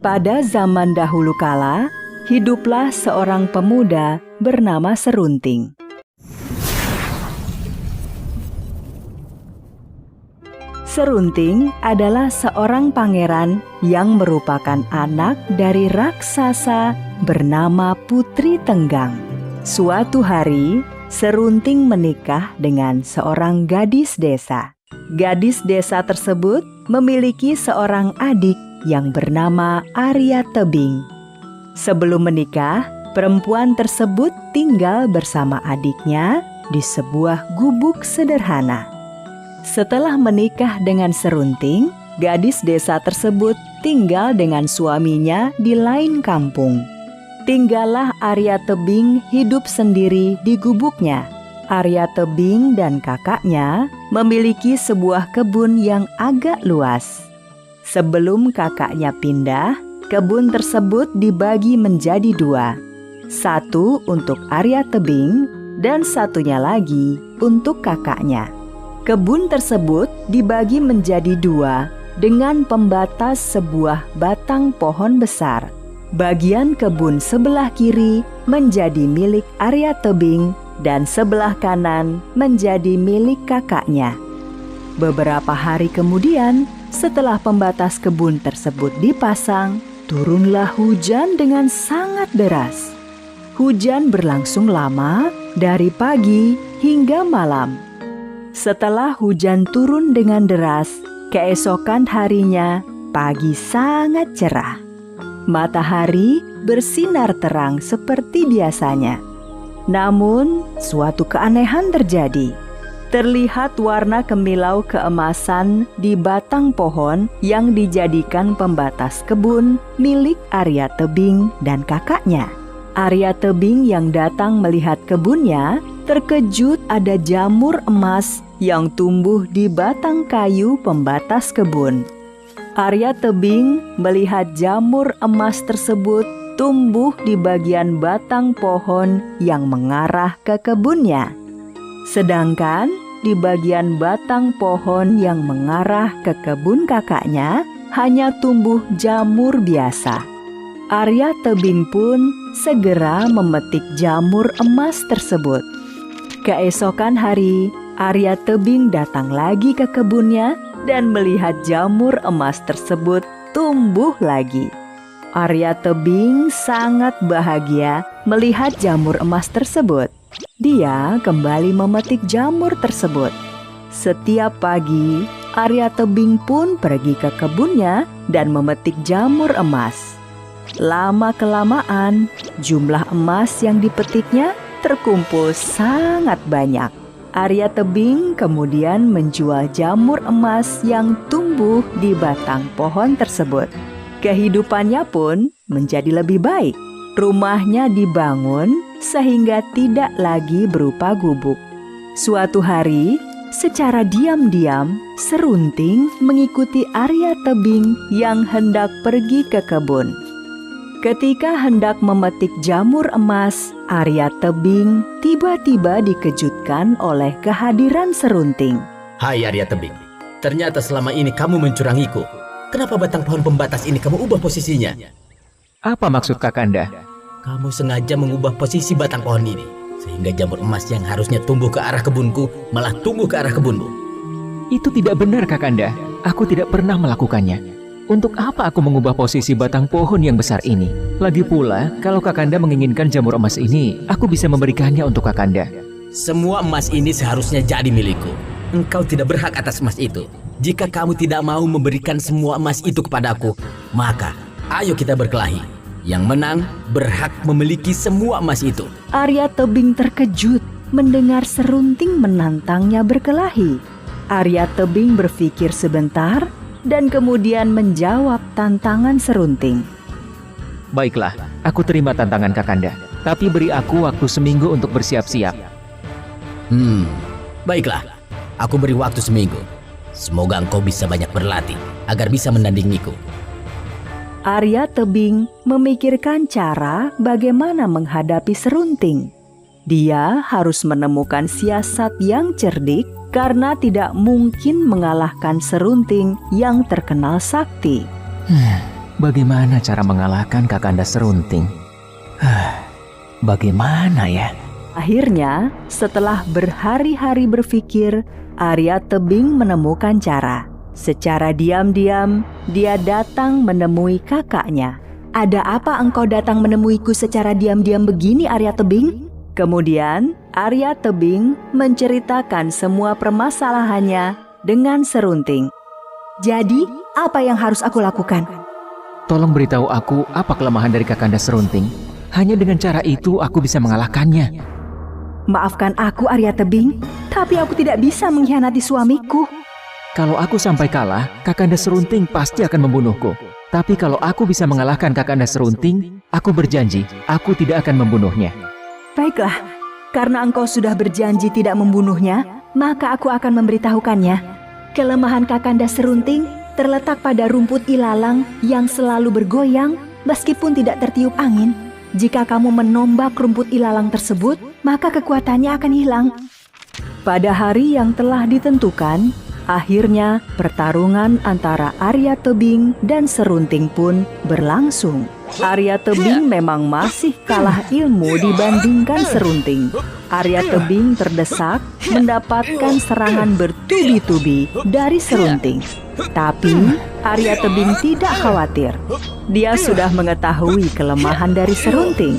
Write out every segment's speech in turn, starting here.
Pada zaman dahulu kala, hiduplah seorang pemuda bernama Serunting. Serunting adalah seorang pangeran yang merupakan anak dari raksasa bernama Putri Tenggang. Suatu hari, Serunting menikah dengan seorang gadis desa. Gadis desa tersebut memiliki seorang adik yang bernama Arya Tebing. Sebelum menikah, perempuan tersebut tinggal bersama adiknya di sebuah gubuk sederhana. Setelah menikah dengan Serunting, gadis desa tersebut tinggal dengan suaminya di lain kampung. Tinggallah Arya Tebing hidup sendiri di gubuknya. Arya Tebing dan kakaknya memiliki sebuah kebun yang agak luas. Sebelum kakaknya pindah, kebun tersebut dibagi menjadi dua. Satu untuk Arya Tebing dan satunya lagi untuk kakaknya. Kebun tersebut dibagi menjadi dua dengan pembatas sebuah batang pohon besar. Bagian kebun sebelah kiri menjadi milik Arya Tebing dan sebelah kanan menjadi milik kakaknya. Beberapa hari kemudian, setelah pembatas kebun tersebut dipasang, turunlah hujan dengan sangat deras. Hujan berlangsung lama dari pagi hingga malam. Setelah hujan turun dengan deras, keesokan harinya pagi sangat cerah. Matahari bersinar terang seperti biasanya. Namun, suatu keanehan terjadi. Terlihat warna kemilau keemasan di batang pohon yang dijadikan pembatas kebun milik Arya Tebing dan kakaknya. Arya Tebing yang datang melihat kebunnya terkejut ada jamur emas yang tumbuh di batang kayu pembatas kebun. Arya Tebing melihat jamur emas tersebut tumbuh di bagian batang pohon yang mengarah ke kebunnya. Sedangkan di bagian batang pohon yang mengarah ke kebun kakaknya hanya tumbuh jamur biasa. Arya Tebing pun segera memetik jamur emas tersebut. Keesokan hari, Arya Tebing datang lagi ke kebunnya dan melihat jamur emas tersebut tumbuh lagi. Arya Tebing sangat bahagia melihat jamur emas tersebut. Dia kembali memetik jamur tersebut. Setiap pagi, Arya Tebing pun pergi ke kebunnya dan memetik jamur emas. Lama-kelamaan, jumlah emas yang dipetiknya terkumpul sangat banyak. Arya Tebing kemudian menjual jamur emas yang tumbuh di batang pohon tersebut. Kehidupannya pun menjadi lebih baik. Rumahnya dibangun sehingga tidak lagi berupa gubuk. Suatu hari, secara diam-diam, Serunting mengikuti Arya Tebing yang hendak pergi ke kebun. Ketika hendak memetik jamur emas, Arya Tebing tiba-tiba dikejutkan oleh kehadiran Serunting. Hai Arya Tebing, ternyata selama ini kamu mencurangiku. Kenapa batang pohon pembatas ini kamu ubah posisinya? Apa maksud Kakanda? Kamu sengaja mengubah posisi batang pohon ini, sehingga jamur emas yang harusnya tumbuh ke arah kebunku malah tumbuh ke arah kebunmu. Itu tidak benar Kakanda. Aku tidak pernah melakukannya. Untuk apa aku mengubah posisi batang pohon yang besar ini? Lagi pula, kalau Kakanda menginginkan jamur emas ini, aku bisa memberikannya untuk Kakanda. Semua emas ini seharusnya jadi milikku. Engkau tidak berhak atas emas itu. Jika kamu tidak mau memberikan semua emas itu kepadaku, maka ayo kita berkelahi. Yang menang berhak memiliki semua emas itu. Arya Tebing terkejut mendengar Serunting menantangnya berkelahi. Arya Tebing berpikir sebentar dan kemudian menjawab tantangan Serunting. Baiklah, aku terima tantangan Kakanda. Tapi beri aku waktu seminggu untuk bersiap-siap. Baiklah, aku beri waktu seminggu. Semoga engkau bisa banyak berlatih agar bisa menandingiku. Arya Tebing memikirkan cara bagaimana menghadapi Serunting. Dia harus menemukan siasat yang cerdik karena tidak mungkin mengalahkan Serunting yang terkenal sakti. Bagaimana cara mengalahkan Kakanda Serunting? Bagaimana ya? Akhirnya, setelah berhari-hari berpikir, Arya Tebing menemukan cara. Secara diam-diam, dia datang menemui kakaknya. "Ada apa engkau datang menemuiku secara diam-diam begini, Arya Tebing?" Kemudian, Arya Tebing menceritakan semua permasalahannya dengan Serunting. "Jadi, apa yang harus aku lakukan?" Tolong beritahu aku apa kelemahan dari Kakanda Serunting. Hanya dengan cara itu aku bisa mengalahkannya. "Maafkan aku, Arya Tebing, tapi aku tidak bisa mengkhianati suamiku." Kalau aku sampai kalah, Kakanda Serunting pasti akan membunuhku. Tapi kalau aku bisa mengalahkan Kakanda Serunting, aku berjanji aku tidak akan membunuhnya. "Baiklah, karena engkau sudah berjanji tidak membunuhnya, maka aku akan memberitahukannya. Kelemahan Kakanda Serunting terletak pada rumput ilalang yang selalu bergoyang meskipun tidak tertiup angin. Jika kamu menombak rumput ilalang tersebut, maka kekuatannya akan hilang." Pada hari yang telah ditentukan, akhirnya pertarungan antara Arya Tebing dan Serunting pun berlangsung. Arya Tebing memang masih kalah ilmu dibandingkan Serunting. Arya Tebing terdesak mendapatkan serangan bertubi-tubi dari Serunting. Tapi Arya Tebing tidak khawatir. Dia sudah mengetahui kelemahan dari Serunting.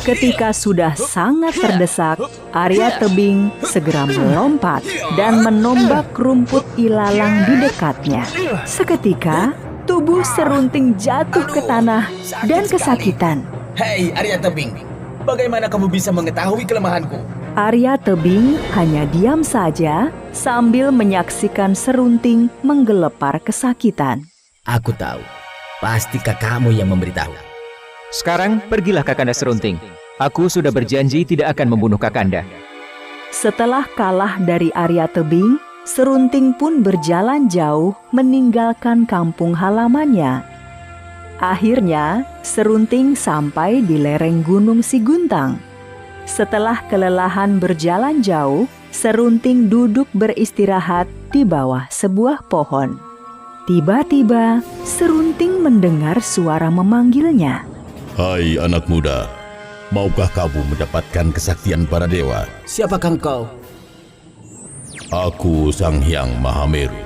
Ketika sudah sangat terdesak, Arya Tebing segera melompat dan menombak rumput ilalang di dekatnya. Seketika, tubuh Serunting jatuh ke tanah dan kesakitan. Hei Arya Tebing, bagaimana kamu bisa mengetahui kelemahanku? Arya Tebing hanya diam saja sambil menyaksikan Serunting menggelepar kesakitan. Aku tahu, pasti kakakmu yang memberitahu. Sekarang pergilah Kakanda Serunting. Aku sudah berjanji tidak akan membunuh Kakanda. Setelah kalah dari Arya Tebing, Serunting pun berjalan jauh meninggalkan kampung halamannya. Akhirnya, Serunting sampai di lereng Gunung Siguntang. Setelah kelelahan berjalan jauh, Serunting duduk beristirahat di bawah sebuah pohon. Tiba-tiba, Serunting mendengar suara memanggilnya. "Hai anak muda, maukah kamu mendapatkan kesaktian para dewa? Siapakah engkau? Aku Sang Hyang Mahameru.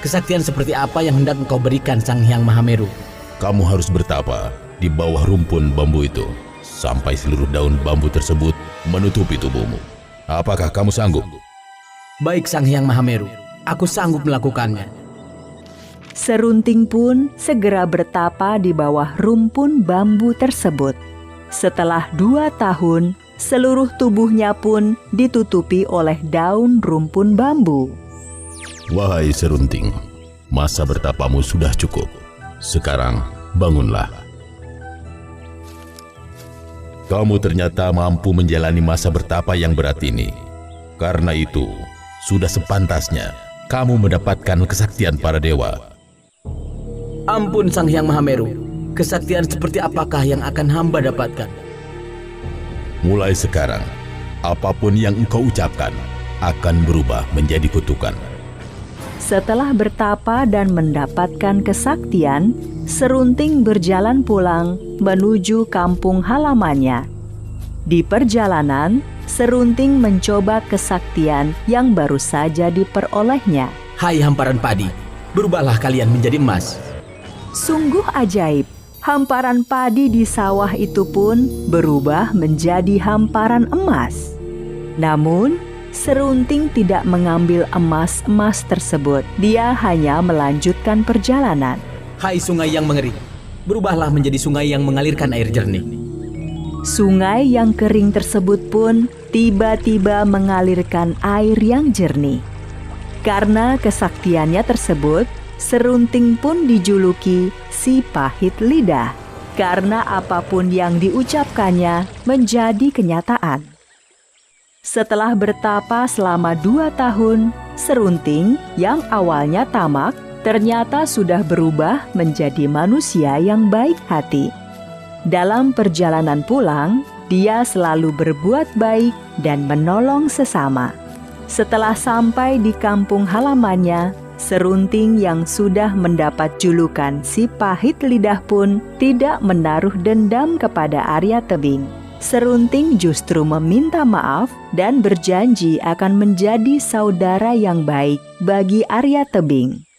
Kesaktian seperti apa yang hendak engkau berikan Sang Hyang Mahameru? Kamu harus bertapa di bawah rumpun bambu itu sampai seluruh daun bambu tersebut menutupi tubuhmu. Apakah kamu sanggup?" Baik Sang Hyang Mahameru, aku sanggup melakukannya. Serunting pun segera bertapa di bawah rumpun bambu tersebut. Setelah 2 tahun, seluruh tubuhnya pun ditutupi oleh daun rumpun bambu. Wahai Serunting, masa bertapamu sudah cukup. Sekarang bangunlah. Kamu ternyata mampu menjalani masa bertapa yang berat ini. Karena itu, sudah sepantasnya kamu mendapatkan kesaktian para dewa. Ampun Sang Hyang Mahameru, kesaktian seperti apakah yang akan hamba dapatkan? Mulai sekarang, apapun yang engkau ucapkan akan berubah menjadi kutukan. Setelah bertapa dan mendapatkan kesaktian, Serunting berjalan pulang menuju kampung halamannya. Di perjalanan, Serunting mencoba kesaktian yang baru saja diperolehnya. Hai hamparan padi, berubahlah kalian menjadi emas. Sungguh ajaib, hamparan padi di sawah itu pun berubah menjadi hamparan emas. Namun, Serunting tidak mengambil emas-emas tersebut. Dia hanya melanjutkan perjalanan. Hai sungai yang mengering, berubahlah menjadi sungai yang mengalirkan air jernih. Sungai yang kering tersebut pun tiba-tiba mengalirkan air yang jernih. Karena kesaktiannya tersebut, Serunting pun dijuluki si pahit lidah, karena apapun yang diucapkannya menjadi kenyataan. Setelah bertapa selama 2 tahun, Serunting yang awalnya tamak ternyata sudah berubah menjadi manusia yang baik hati. Dalam perjalanan pulang, dia selalu berbuat baik dan menolong sesama. Setelah sampai di kampung halamannya, Serunting yang sudah mendapat julukan si pahit lidah pun tidak menaruh dendam kepada Arya Tebing. Serunting justru meminta maaf dan berjanji akan menjadi saudara yang baik bagi Arya Tebing.